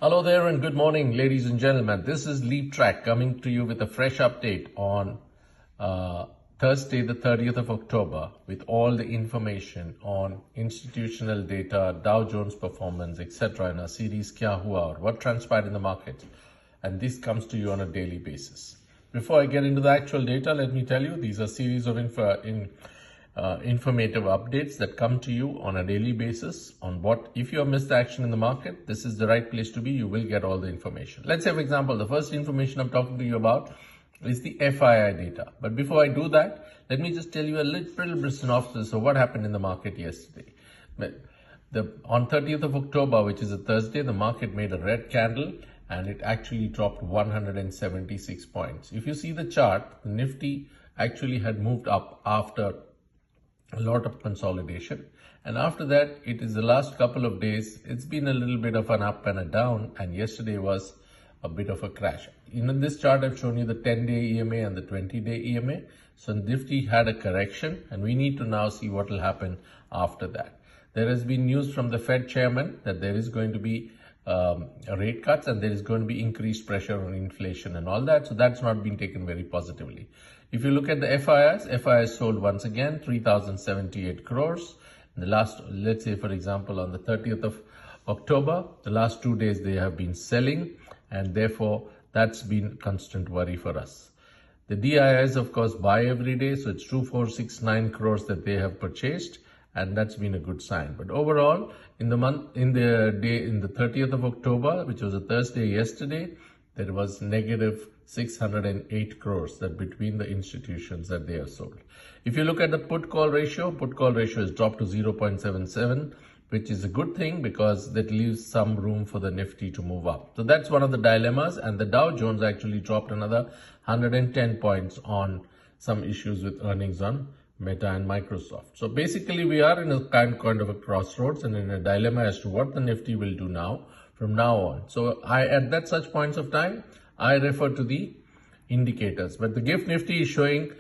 Hello there and good morning, ladies and gentlemen. This is LEAPTRAC coming to you with a fresh update on Thursday, the 30th of October, with all the information on institutional data, Dow Jones performance, etc. in our series Kya Hua, or what transpired in the market. And this comes to you on a daily basis. Before I get into the actual data, let me tell you, these are series of informative updates that come to you on a daily basis on what, if you have missed the action in the market, this is the right place to be. You will get all the information. Let's say, for example, the first information I'm talking to you about is the FII data. But before I do that, let me just tell you a little bit synopsis of what happened in the market yesterday. On 30th of October, which is a Thursday, the market made a red candle and it actually dropped 176 points. If you see the chart, the Nifty actually had moved up after a lot of consolidation, and after that, it is the last couple of days, it's been a little bit of an up and a down, and yesterday was a bit of a crash. In this chart, I've shown you the 10-day EMA and the 20-day EMA. So Nifty had a correction, and we need to now see what will happen after that. There has been news from the Fed chairman that there is going to be rate cuts and there is going to be increased pressure on inflation and all that. So that's not been taken very positively. If you look at the FIIs sold once again 3,078 crores. In the last, let's say for example, on the 30th of October, the last 2 days they have been selling, and therefore that's been constant worry for us. The DIIs of course buy every day, so it's 2,469 crores that they have purchased, and that's been a good sign. But overall, in the 30th of October, which was a Thursday yesterday, there was negative 608 crores that between the institutions that they have sold. If you look at the put call ratio has dropped to 0.77, which is a good thing because that leaves some room for the Nifty to move up. So that's one of the dilemmas, and the Dow Jones actually dropped another 110 points on some issues with earnings on Meta and Microsoft. So basically we are in a kind of a crossroads and in a dilemma as to what the Nifty will do now from now on. So at such points of time, I refer to the indicators. But the GIFT Nifty is showing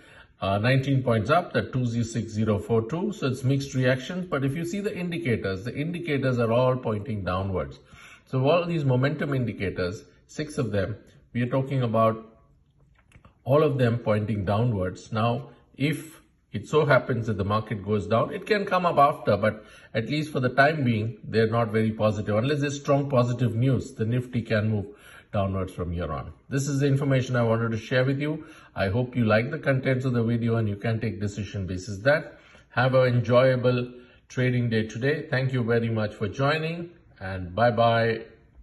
19 points up, that 26042. So it's mixed reactions. But if you see the indicators are all pointing downwards. So all these momentum indicators, 6 of them, we are talking about all of them pointing downwards. Now, if it so happens that the market goes down, it can come up after, but at least for the time being, they're not very positive. Unless there's strong positive news, the Nifty can move downwards from here on. This is the information I wanted to share with you. I hope you like the contents of the video and you can take decision basis that. Have an enjoyable trading day today. Thank you very much for joining, and bye-bye.